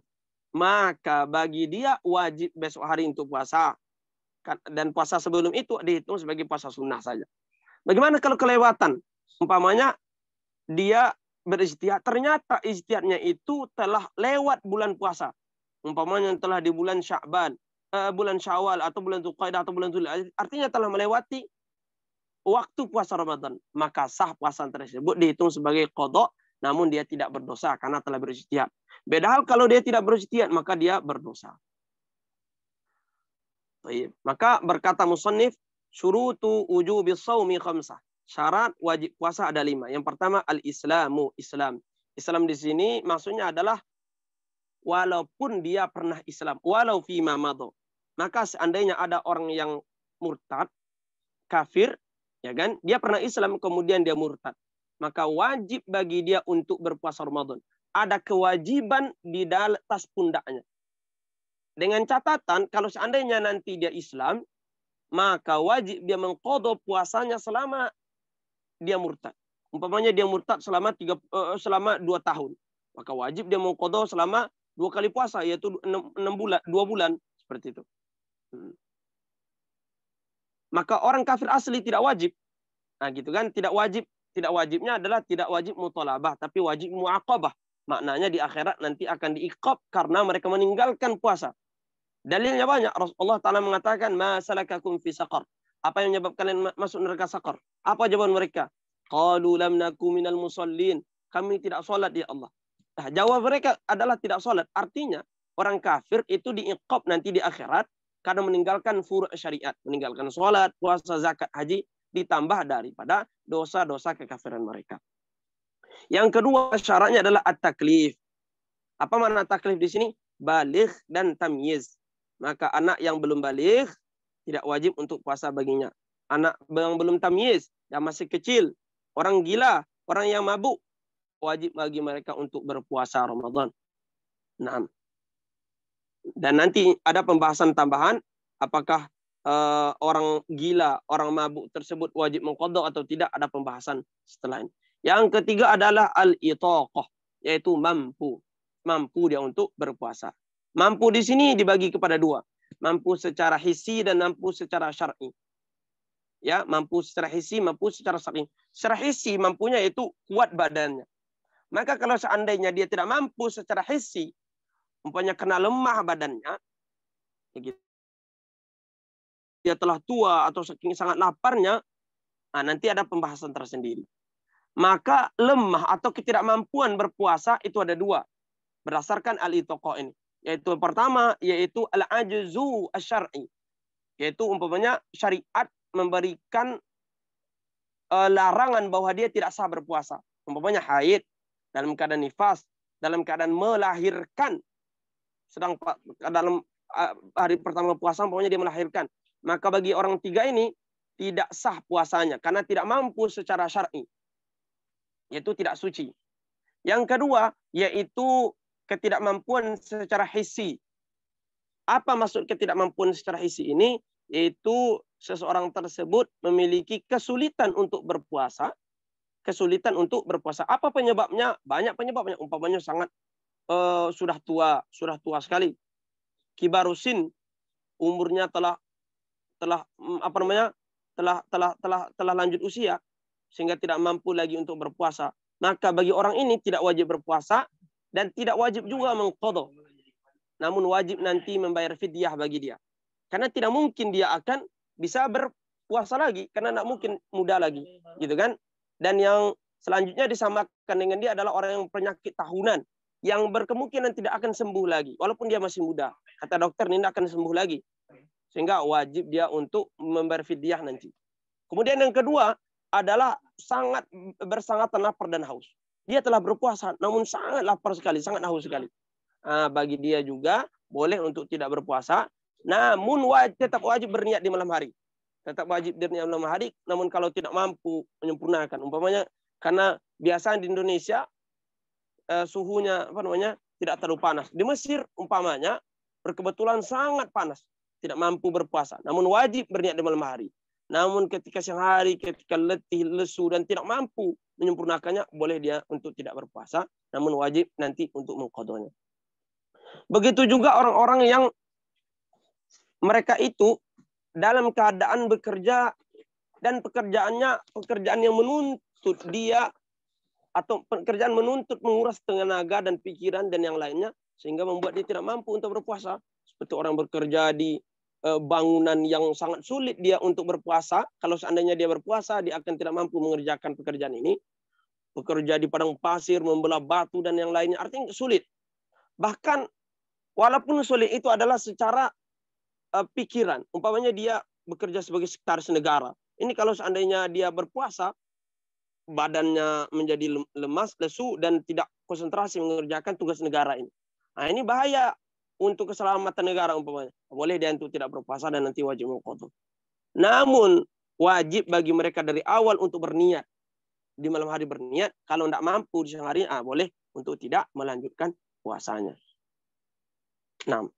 Maka bagi dia wajib besok hari untuk puasa. Dan puasa sebelum itu dihitung sebagai puasa sunnah saja. Bagaimana kalau kelewatan? Umpamanya dia berijtihad, ternyata ijtihadnya itu telah lewat bulan puasa. Umpamanya telah di bulan Sya'ban, bulan Syawal atau bulan Dzulqa'dah atau bulan Dzulhijjah, artinya telah melewati waktu puasa Ramadan. Maka sah puasa tersebut dihitung sebagai qadha, namun dia tidak berdosa karena telah berijtihad. Beda hal kalau dia tidak berijtihad, maka dia berdosa. Baik. Maka berkata musannif, syurutu wujubis shaumi khamsah. Syarat wajib puasa ada 5. Yang pertama al-islamu, Islam. Islam di sini maksudnya adalah walaupun dia pernah Islam, walau fima madha. Maka seandainya ada orang yang murtad, kafir, ya kan? Dia pernah Islam kemudian dia murtad. Maka wajib bagi dia untuk berpuasa Ramadan. Ada kewajiban di atas pundaknya. Dengan catatan kalau seandainya nanti dia Islam, maka wajib dia mengqadha puasanya selama dia murtad. Umpamanya dia murtad selama 2 tahun. Maka wajib dia mengqadha selama 2 kali puasa, yaitu 2 bulan seperti itu. Maka orang kafir asli tidak wajib. Nah, gitu kan? Tidak wajibnya adalah tidak wajib muthalabah, tapi wajib muaqabah. Maknanya di akhirat nanti akan diiqab karena mereka meninggalkan puasa. Dalilnya banyak. Rasulullah Ta'ala mengatakan, ma salakakum fi saqar. Apa yang menyebabkan kalian masuk neraka saqar? Apa jawaban mereka? Qalu lam naku minal musallin. Kami tidak sholat ya Allah. Nah, jawab mereka adalah tidak sholat. Artinya, orang kafir itu diiqab nanti di akhirat karena meninggalkan furu' syariat. Meninggalkan sholat, puasa, zakat, haji, ditambah daripada dosa-dosa kekafiran mereka. Yang kedua syaratnya adalah at-taklif. Apa makna taklif di sini? Baligh dan tamyiz. Maka anak yang belum baligh tidak wajib untuk puasa baginya. Anak yang belum tamyiz, yang masih kecil, orang gila, orang yang mabuk, wajib bagi mereka untuk berpuasa Ramadan. Nah, dan nanti ada pembahasan tambahan, apakah orang gila, orang mabuk tersebut wajib mengqadha atau tidak, ada pembahasan setelah ini. Yang ketiga adalah al-itaqah, yaitu mampu. Mampu dia untuk berpuasa. Mampu di sini dibagi kepada 2. Mampu secara hissi dan mampu secara syar'i. Ya, mampu secara hissi, mampu secara syar'i. Secara hissi mampunya itu kuat badannya. Maka kalau seandainya dia tidak mampu secara hissi, umpamanya kena lemah badannya, ya gitu, dia telah tua atau saking sangat laparnya, nah nanti ada pembahasan tersendiri. Maka lemah atau ketidakmampuan berpuasa itu ada 2 berdasarkan al-itaqah ini. Yaitu pertama, yaitu al-ajzu asy-syar'i. Yaitu umpamanya syariat memberikan larangan bahwa dia tidak sah berpuasa. Umpamanya haid, dalam keadaan nifas, dalam keadaan melahirkan. Sedang dalam hari pertama puasa umpamanya dia melahirkan. Maka bagi orang 3 ini tidak sah puasanya karena tidak mampu secara syar'i. Yaitu tidak suci. Yang kedua, yaitu ketidakmampuan secara hissi. Apa maksud ketidakmampuan secara hissi ini? Yaitu seseorang tersebut memiliki kesulitan untuk berpuasa. Kesulitan untuk berpuasa. Apa penyebabnya? Banyak penyebabnya. Umpamanya sangat sudah tua sekali. Kibarusin, umurnya telah lanjut usia sehingga tidak mampu lagi untuk berpuasa. Maka bagi orang ini tidak wajib berpuasa dan tidak wajib juga mengqadha. Namun wajib nanti membayar fidyah bagi dia. Karena tidak mungkin dia akan bisa berpuasa lagi karena tidak mungkin muda lagi, gitu kan? Dan yang Selanjutnya disamakan dengan dia adalah orang yang penyakit tahunan, yang berkemungkinan tidak akan sembuh lagi. Walaupun dia masih muda. Kata dokter, ini tidak akan sembuh lagi. Sehingga wajib dia untuk membayar fidyah nanti. Kemudian yang kedua adalah sangat bersangatan lapar dan haus. Dia telah berpuasa, namun sangat lapar sekali, sangat haus sekali. Bagi dia juga boleh untuk tidak berpuasa, namun tetap wajib berniat di malam hari. Tetap wajib berniat di malam hari, namun kalau tidak mampu menyempurnakan, umpamanya karena biasa di Indonesia suhunya tidak terlalu panas. Di Mesir umpamanya berkebetulan sangat panas, tidak mampu berpuasa, namun wajib berniat di malam hari. Namun ketika siang hari, ketika letih, lesu dan tidak mampu menyempurnakannya, boleh dia untuk tidak berpuasa, namun wajib nanti untuk mengqadanya. Begitu juga orang-orang yang mereka itu dalam keadaan bekerja dan pekerjaan yang menuntut dia atau pekerjaan menuntut menguras tenaga dan pikiran dan yang lainnya sehingga membuat dia tidak mampu untuk berpuasa. Seperti orang bekerja di bangunan yang sangat sulit dia untuk berpuasa. Kalau seandainya dia berpuasa, dia akan tidak mampu mengerjakan pekerjaan ini. Bekerja di padang pasir, membelah batu dan yang lainnya, artinya sulit. Bahkan walaupun sulit itu adalah secara pikiran. Umpamanya dia bekerja sebagai sekretaris negara. Ini kalau seandainya dia berpuasa, badannya menjadi lemas, lesu, dan tidak konsentrasi mengerjakan tugas negara ini. Nah, ini bahaya untuk keselamatan negara umpamanya. Boleh dia untuk tidak berpuasa dan nanti wajib mengqadha. Namun, wajib bagi mereka dari awal untuk berniat. Di malam hari berniat, kalau tidak mampu di siang hari, boleh untuk tidak melanjutkan puasanya. Nah,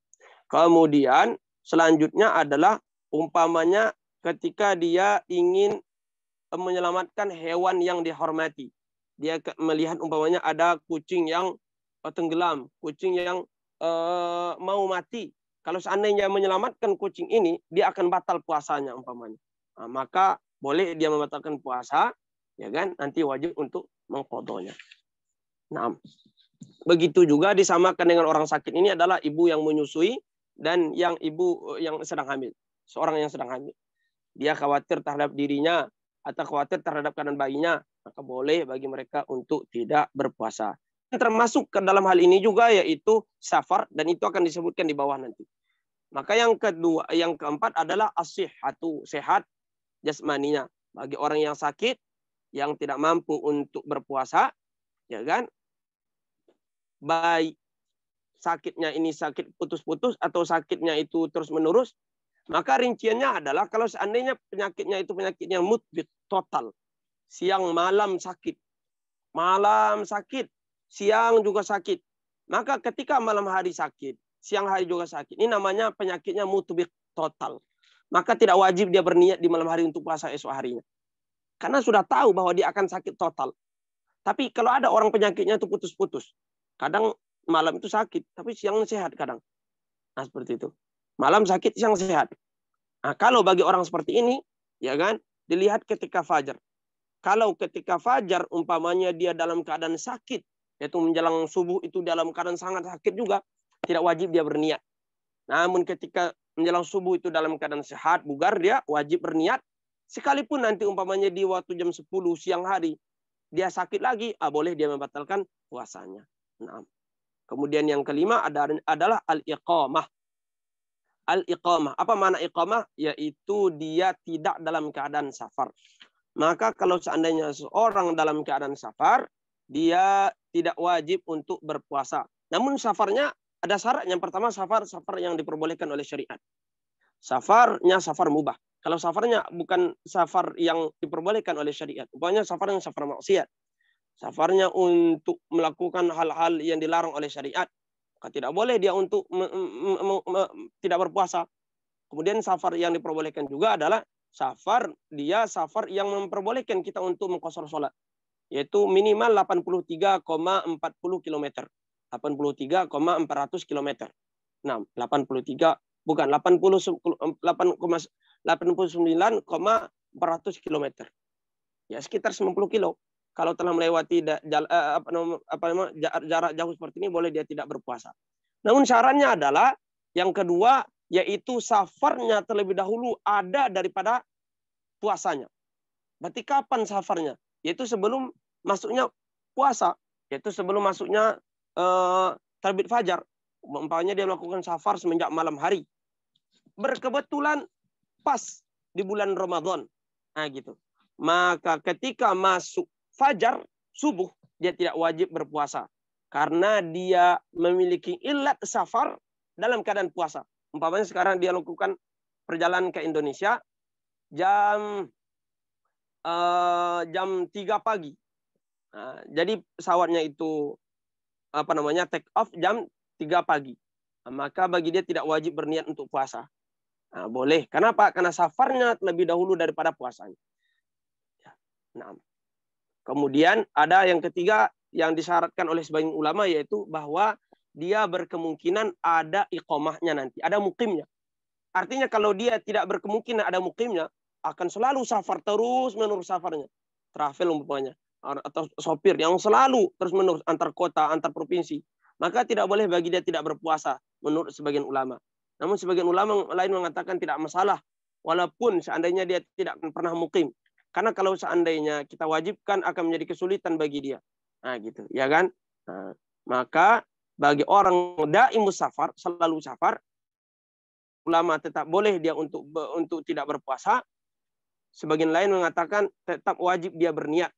kemudian selanjutnya adalah umpamanya ketika dia ingin menyelamatkan hewan yang dihormati. Dia melihat umpamanya ada kucing yang tenggelam, kucing yang mau mati. Kalau seandainya menyelamatkan kucing ini, dia akan batal puasanya umpamanya. Maka boleh dia membatalkan puasa, ya kan? Nanti wajib untuk mengqadhanya. Nah, begitu juga disamakan dengan orang sakit ini adalah ibu yang menyusui dan yang ibu yang sedang hamil. Seorang yang sedang hamil. Dia khawatir terhadap dirinya atau khawatir terhadap keadaan bayinya, maka boleh bagi mereka untuk tidak berpuasa. Termasuk ke dalam hal ini juga yaitu safar, dan itu akan disebutkan di bawah nanti. Maka yang keempat adalah as-sihhatu, sehat jasmaninya. Bagi orang yang sakit, yang tidak mampu untuk berpuasa, ya kan? Baik sakitnya ini sakit putus-putus atau sakitnya itu terus-menerus, maka rinciannya adalah kalau seandainya penyakitnya itu penyakitnya mutbit total. Siang malam sakit. Malam sakit, siang juga sakit. Maka ketika malam hari sakit, siang hari juga sakit. Ini namanya penyakitnya mutbit total. Maka tidak wajib dia berniat di malam hari untuk puasa esok harinya. Karena sudah tahu bahwa dia akan sakit total. Tapi kalau ada orang penyakitnya itu putus-putus. Kadang malam itu sakit, tapi siang sehat kadang. Nah, seperti itu. Malam sakit, siang sehat. Nah, kalau bagi orang seperti ini, ya kan, dilihat ketika fajar. Kalau ketika fajar, umpamanya dia dalam keadaan sakit, yaitu menjelang subuh itu dalam keadaan sangat sakit juga, tidak wajib dia berniat. Namun ketika menjelang subuh itu dalam keadaan sehat, bugar, dia wajib berniat. Sekalipun nanti umpamanya di waktu jam 10 siang hari, dia sakit lagi, boleh dia membatalkan puasanya. Nah, kemudian yang kelima adalah al-iqamah. Al-iqamah. Apa makna iqamah? Yaitu dia tidak dalam keadaan safar. Maka kalau seandainya seorang dalam keadaan safar, dia tidak wajib untuk berpuasa. Namun safarnya ada syarat. Yang pertama safar yang diperbolehkan oleh syariat. Safarnya safar mubah. Kalau safarnya bukan safar yang diperbolehkan oleh syariat. Umpamanya safar yang safar maksiat. Safarnya untuk melakukan hal-hal yang dilarang oleh syariat. Maka tidak boleh dia untuk tidak berpuasa. Kemudian safar yang diperbolehkan juga adalah safar yang memperbolehkan kita untuk mengqashar sholat. Yaitu minimal 83,40 km. 83,400 km. Nah, 89,400 km. Ya, sekitar 90 kilo. Kalau telah melewati jarak jauh seperti ini, boleh dia tidak berpuasa. Namun syaratnya adalah yang kedua, yaitu safarnya terlebih dahulu ada daripada puasanya. Berarti kapan safarnya? Yaitu sebelum masuknya puasa, yaitu sebelum masuknya terbit fajar. Umpamanya dia melakukan safar semenjak malam hari. Berkebetulan pas di bulan Ramadan. Nah, gitu. Maka ketika masuk fajar, subuh, dia tidak wajib berpuasa. Karena dia memiliki ilat safar dalam keadaan puasa. Umpamanya sekarang dia lakukan perjalanan ke Indonesia jam 3 pagi. Nah, jadi pesawatnya itu take off jam 3 pagi. Nah, maka bagi dia tidak wajib berniat untuk puasa. Nah, boleh. Kenapa? Karena safarnya lebih dahulu daripada puasanya. Nah, kemudian ada yang ketiga yang disyaratkan oleh sebagian ulama, yaitu bahwa dia berkemungkinan ada iqamahnya nanti, ada mukimnya. Artinya kalau dia tidak berkemungkinan ada mukimnya, akan selalu safar terus menerus safarnya. Travel umpamanya, atau sopir yang selalu terus menerus antar kota, antar provinsi. Maka tidak boleh bagi dia tidak berpuasa menurut sebagian ulama. Namun sebagian ulama lain mengatakan tidak masalah. Walaupun seandainya dia tidak pernah mukim. Karena kalau seandainya kita wajibkan akan menjadi kesulitan bagi dia. Nah gitu, ya kan? Nah, maka bagi orang daimus safar, selalu safar, ulama tetap boleh dia untuk tidak berpuasa. Sebagian lain mengatakan tetap wajib dia berniat.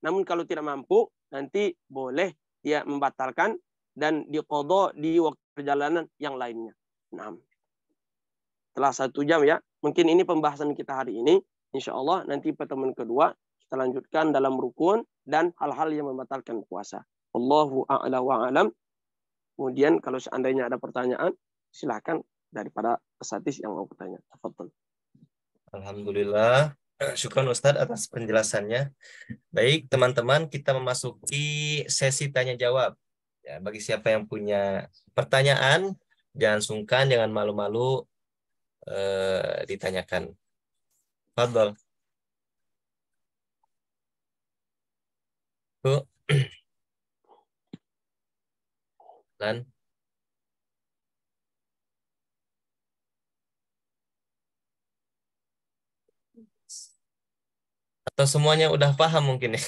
Namun kalau tidak mampu, nanti boleh dia membatalkan dan diqadha di waktu perjalanan yang lainnya. Nah, setelah 1 jam ya. Mungkin ini pembahasan kita hari ini. Insya Allah nanti pertemuan kedua kita lanjutkan dalam rukun dan hal-hal yang membatalkan puasa. Allahu a'la wa a'lam. Kemudian kalau seandainya ada pertanyaan, silahkan daripada pesatis yang mau bertanya. Tafadhol. Alhamdulillah. Syukran Ustadz atas penjelasannya. Baik, teman-teman, kita memasuki sesi tanya jawab. Ya, bagi siapa yang punya pertanyaan, jangan sungkan, jangan malu-malu ditanyakan. Fadol. Bu. Dan atau semuanya udah paham mungkin ya?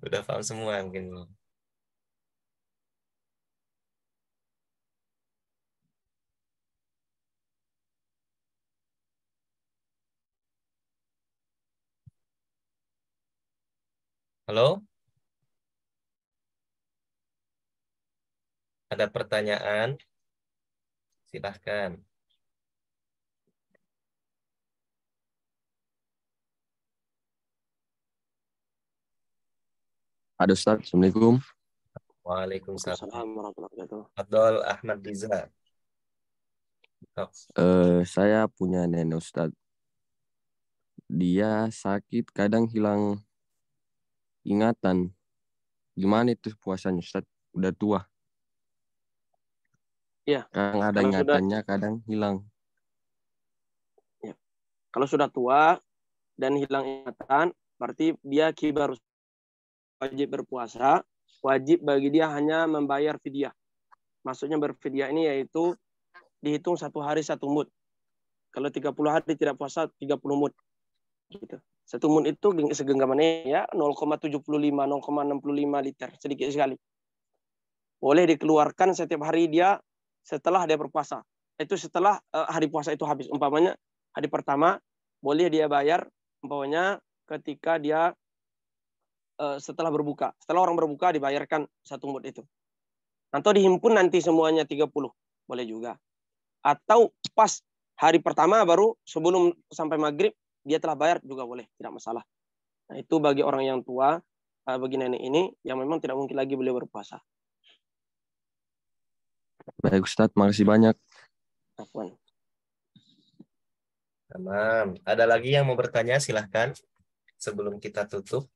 Udah paham semua mungkin. Halo? Ada pertanyaan? Silahkan. Ada Ustaz, Assalamualaikum. Waalaikumsalam. Waalaikumsalam warahmatullahi wabarakatuh. Abdul Ahmad Riza. Saya punya nenek Ustaz. Dia sakit, kadang hilang ingatan. Gimana itu puasanya Ustaz? Udah tua. Ya, Kadang ada kalau ingatannya, kadang hilang. ya, kalau sudah tua dan hilang ingatan, berarti dia kibar, wajib berpuasa. Wajib bagi dia hanya membayar fidyah. Maksudnya berfidyah ini yaitu dihitung 1 hari 1 mud. Kalau 30 hari tidak puasa 30 mud. Gitu. 1 mud itu segenggamannya ya 0,75, 0,65 liter, sedikit sekali. Boleh dikeluarkan setiap hari dia setelah dia berpuasa. Itu setelah hari puasa itu habis. Umpamanya hari pertama boleh dia bayar umpamanya ketika dia setelah berbuka. Setelah orang berbuka dibayarkan 1 mud itu. Atau dihimpun nanti semuanya 30. Boleh juga. Atau pas hari pertama baru sebelum sampai maghrib dia telah bayar juga boleh. Tidak masalah. Nah, itu bagi orang yang tua, bagi nenek ini yang memang tidak mungkin lagi beliau berpuasa. Baik Ustaz, makasih banyak. Afwan. Tamam. Ada lagi yang mau bertanya? Silahkan. Sebelum kita tutup.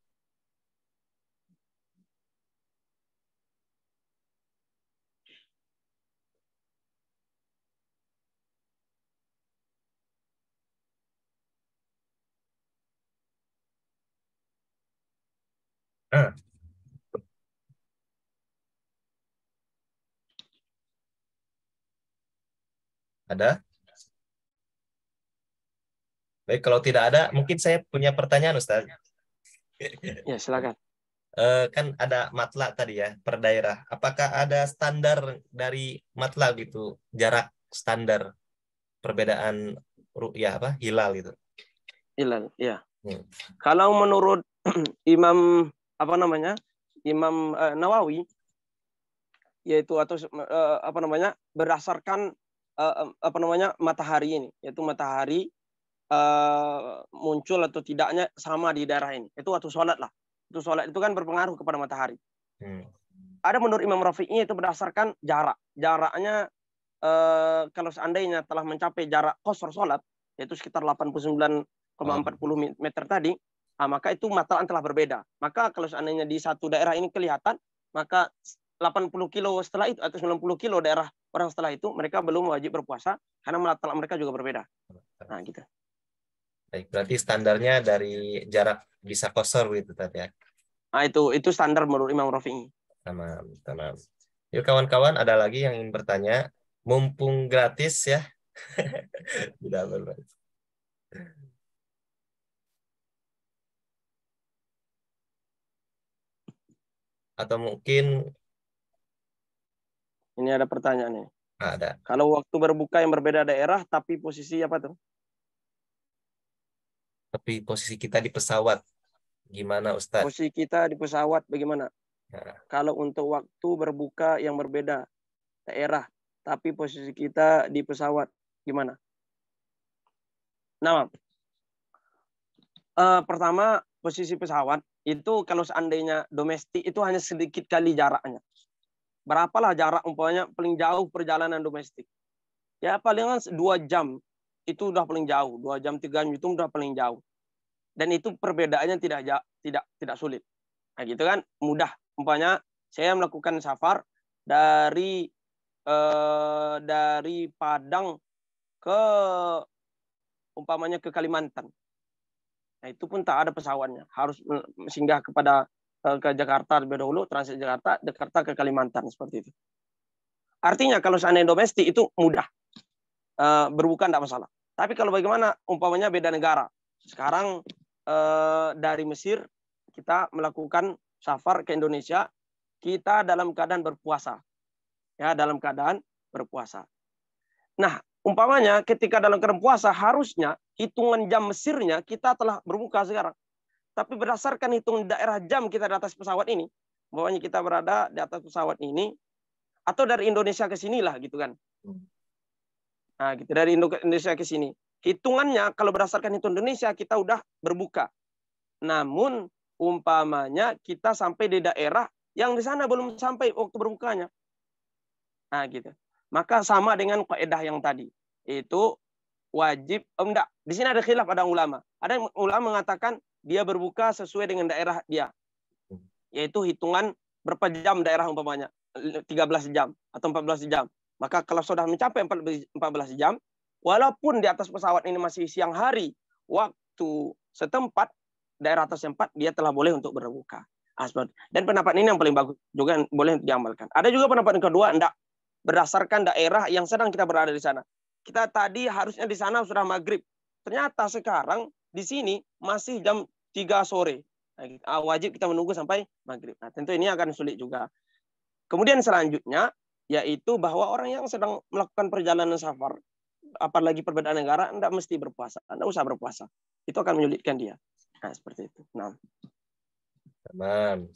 Ada? Baik, kalau tidak ada, mungkin saya punya pertanyaan, Ustaz. Ya, silakan. Kan ada matlak tadi ya per daerah. Apakah ada standar dari matlak gitu, jarak standar perbedaan ru'yah apa hilal gitu? Hilal, ya. Hmm. Kalau menurut Imam apa namanya? Imam Nawawi, yaitu atau apa namanya? Berdasarkan apa namanya? Matahari ini, yaitu matahari muncul atau tidaknya sama di daerah ini. Itu waktu sholat lah. Itu sholat itu kan berpengaruh kepada matahari. Ada menurut Imam Rafi'i itu berdasarkan jarak. Jaraknya kalau seandainya telah mencapai jarak qasar sholat, yaitu sekitar 89,40 meter tadi, maka itu matlaan telah berbeda. Maka kalau seandainya di satu daerah ini kelihatan, maka 80 kilo setelah itu atau 90 kilo daerah orang setelah itu mereka belum wajib berpuasa karena matlaan mereka juga berbeda. Nah, gitu. Baik, berarti standarnya dari jarak bisa qasar gitu tadi ya. Nah, itu standar menurut Imam Rafi'i. Tamam. Yuk kawan-kawan, ada lagi yang ingin bertanya? Mumpung gratis ya. Tidak apa-apa. Atau mungkin Ini ada pertanyaan nih. ada. Kalau waktu berbuka yang berbeda daerah, tapi posisi apa tuh? Tapi posisi kita di pesawat gimana Ustadz? Posisi kita di pesawat bagaimana? Nah, Kalau untuk waktu berbuka yang berbeda daerah, tapi posisi kita di pesawat gimana? Nah, pertama posisi pesawat itu kalau seandainya domestik itu hanya sedikit kali jaraknya. Berapalah jarak umpamanya paling jauh perjalanan domestik? Ya palingan 2 jam itu udah paling jauh, 2 jam 3 jam itu udah paling jauh. Dan itu perbedaannya tidak sulit. Nah, gitu kan mudah. Umpamanya saya melakukan safar dari Padang ke umpamanya ke Kalimantan. Nah, itu pun tak ada pesawatnya. Harus singgah ke Jakarta lebih dahulu, transit Jakarta ke Kalimantan seperti itu. Artinya kalau seandainya domestik itu mudah. Berbuka tidak masalah. Tapi kalau bagaimana umpamanya beda negara. Sekarang dari Mesir kita melakukan safar ke Indonesia, kita dalam keadaan berpuasa. Ya, dalam keadaan berpuasa. Nah, umpamanya ketika dalam keadaan puasa harusnya hitungan jam Mesirnya kita telah berbuka sekarang. Tapi berdasarkan hitung daerah jam kita di atas pesawat ini, umpamanya kita berada di atas pesawat ini atau dari Indonesia ke sinilah gitu kan. Nah, gitu dari Indonesia ke sini. Hitungannya kalau berdasarkan hitung Indonesia kita udah berbuka. Namun umpamanya kita sampai di daerah yang di sana belum sampai waktu berbukanya. Nah, gitu. Maka sama dengan kaidah yang tadi. Itu wajib enggak. Di sini ada khilaf ada ulama. Ada ulama mengatakan dia berbuka sesuai dengan daerah dia. Yaitu hitungan berapa jam daerah umpamanya. 13 jam atau 14 jam. Maka kalau sudah mencapai 14 jam, walaupun di atas pesawat ini masih siang hari, waktu setempat, daerah atas tempat, dia telah boleh untuk berbuka. Dan pendapat ini yang paling bagus, juga boleh diamalkan. Ada juga pendapat yang kedua, enggak. Berdasarkan daerah yang sedang kita berada di sana. Kita tadi harusnya di sana sudah maghrib. Ternyata sekarang di sini masih jam 3 sore. Nah, wajib kita menunggu sampai maghrib. Nah, tentu ini akan sulit juga. Kemudian selanjutnya, yaitu bahwa orang yang sedang melakukan perjalanan safar, apalagi perbedaan negara, tidak mesti berpuasa. Tidak usah berpuasa. Itu akan menyulitkan dia. Nah, seperti itu. Nah. Teman,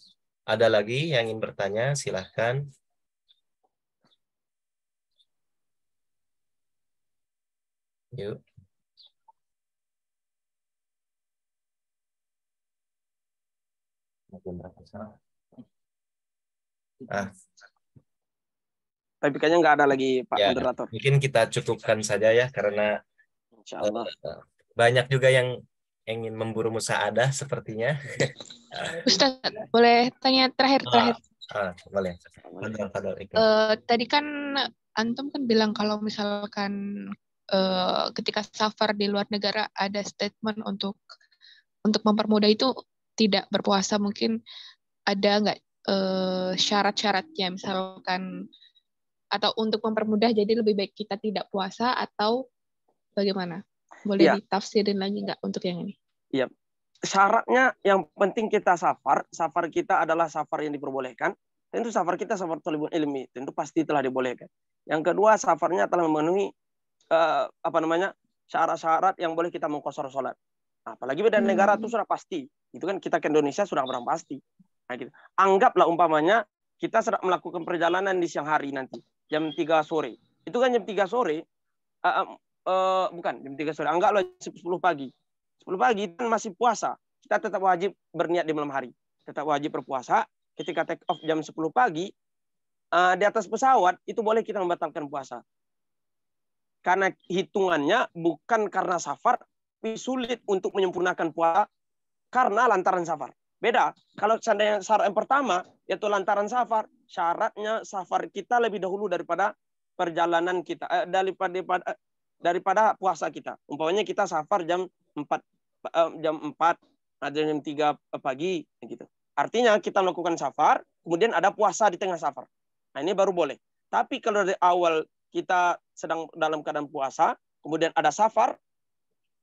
ada lagi yang ingin bertanya? Silahkan. Yuk. Tapi kayaknya nggak ada lagi Pak Ya, moderator. mungkin kita cukupkan saja ya karena Insyaallah. Banyak juga yang ingin memburu musaadah sepertinya. Ustaz, boleh tanya terakhir? Boleh. Tadi kan Antum kan bilang kalau misalkan ketika safar di luar negara ada statement untuk mempermudah itu tidak berpuasa. Mungkin ada nggak syarat-syaratnya misalkan, atau untuk mempermudah jadi lebih baik kita tidak puasa atau bagaimana? Boleh ditafsirin lagi nggak untuk yang ini? Iya. syaratnya yang penting kita safar kita adalah safar yang diperbolehkan. Tentu safar kita safar thalibul ilmi, tentu pasti telah dibolehkan. Yang kedua, safarnya telah memenuhi syarat-syarat yang boleh kita mengqashar sholat. Apalagi beda negara itu sudah pasti. Itu kan kita ke Indonesia sudah barang pasti. Nah, gitu. Anggaplah umpamanya kita sedang melakukan perjalanan di siang hari nanti, jam 3 sore. Itu kan jam 3 sore, bukan jam 3 sore, anggaplah 10 pagi. 10 pagi kan masih puasa. Kita tetap wajib berniat di malam hari. Tetap wajib berpuasa. Ketika take off jam 10 pagi, di atas pesawat, itu boleh kita membatalkan puasa. Karena hitungannya bukan karena safar, tapi sulit untuk menyempurnakan puasa karena lantaran safar. Beda. Kalau seandainya syarat yang pertama, yaitu lantaran safar, syaratnya safar kita lebih dahulu daripada perjalanan kita, daripada puasa kita. Umpamanya kita safar jam 4 atau jam 3 pagi gitu. Artinya kita melakukan safar, kemudian ada puasa di tengah safar. Nah, ini baru boleh. Tapi kalau dari awal kita sedang dalam keadaan puasa, kemudian ada safar,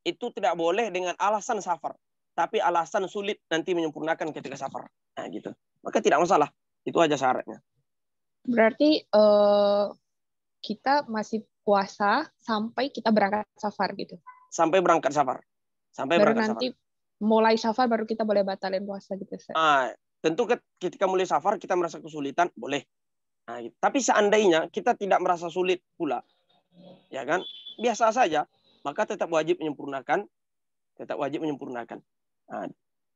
itu tidak boleh dengan alasan safar. Tapi alasan sulit nanti menyempurnakan ketika safar. Nah, gitu. Maka tidak masalah. Itu aja syaratnya. Berarti kita masih puasa sampai kita berangkat safar gitu. Sampai berangkat safar. Sampai baru berangkat nanti safar. Mulai safar baru kita boleh batalin puasa gitu. Tentu ketika mulai safar kita merasa kesulitan, boleh. Nah, gitu. Tapi seandainya kita tidak merasa sulit pula, ya kan, biasa saja, maka tetap wajib menyempurnakan. Nah,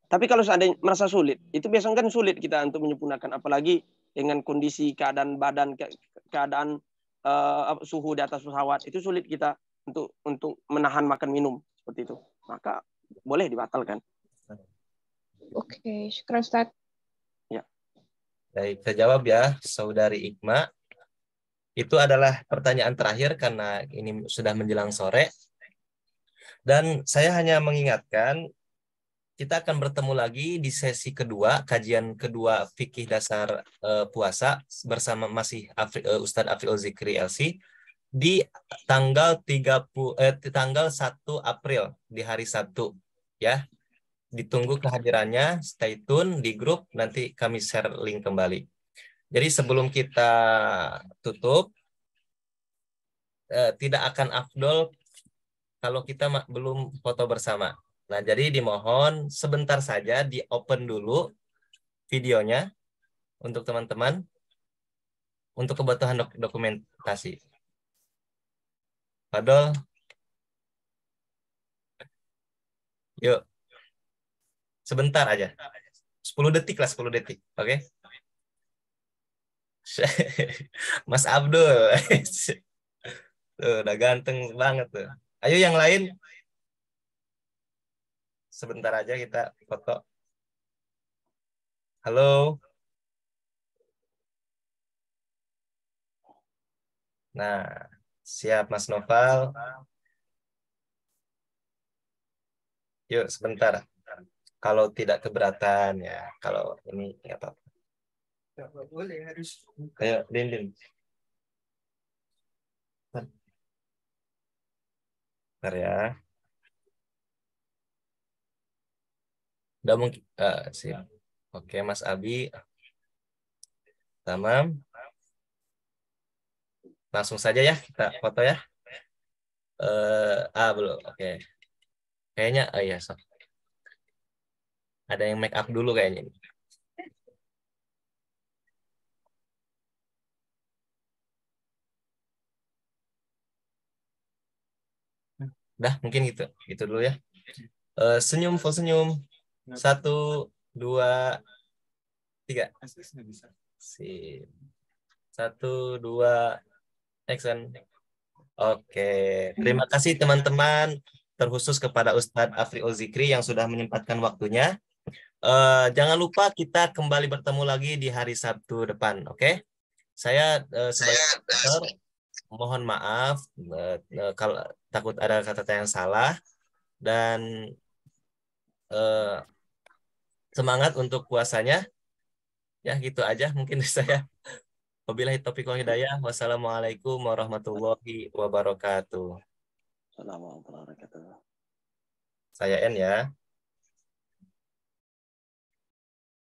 tapi kalau seandainya merasa sulit, itu biasanya kan sulit kita untuk menyempurnakan, apalagi dengan kondisi keadaan badan, keadaan suhu di atas pesawat, itu sulit kita untuk menahan makan minum seperti itu. Maka boleh dibatalkan. Oke, syukran Ustaz. Ya. Baik, saya jawab ya, Saudari Ikma. Itu adalah pertanyaan terakhir karena ini sudah menjelang sore. Dan saya hanya mengingatkan, kita akan bertemu lagi di sesi kedua, kajian kedua fikih dasar puasa bersama masih Ustadz Afril Zikri LC di tanggal 1 April di hari Sabtu ya. Ditunggu kehadirannya, stay tune di grup, nanti kami share link kembali. Jadi sebelum kita tutup, tidak akan afdol kalau kita belum foto bersama. Nah, jadi dimohon sebentar saja di open dulu videonya untuk teman-teman untuk kebutuhan dokumentasi. Fadol, yuk. Sebentar aja. 10 detik lah, 10 detik. Oke? Mas Abdul. Tuh, udah ganteng banget tuh. Ayo yang lain. Sebentar aja kita foto. Halo. Nah, siap Mas Noval. Yuk sebentar. Kalau tidak keberatan ya, kalau ini nggak apa-apa. Nggak boleh, harus. Ayo, Din. Bentar ya. Udah mungkin. Siap. Oke, Mas Abi. Tamam. Langsung saja ya kita foto ya. Belum. Oke. Kayaknya, iya. So. Ada yang make up dulu kayaknya. Dah, mungkin gitu. Gitu dulu ya. Senyum, full senyum. 1, 2, 3. Sip. 1, 2, action. Oke. Terima kasih teman-teman. Terkhusus kepada Ustadz Afril Zikri yang sudah menyempatkan waktunya. Jangan lupa kita kembali bertemu lagi di hari Sabtu depan, oke? Saya sebagai dokter mohon maaf kalau takut ada kata-kata yang salah dan semangat untuk puasanya. Ya gitu aja mungkin saya. Wabillahi taufiq wal hidayah. Wassalamualaikum warahmatullahi wabarakatuh. Assalamualaikum warahmatullahi wabarakatuh. Saya N ya.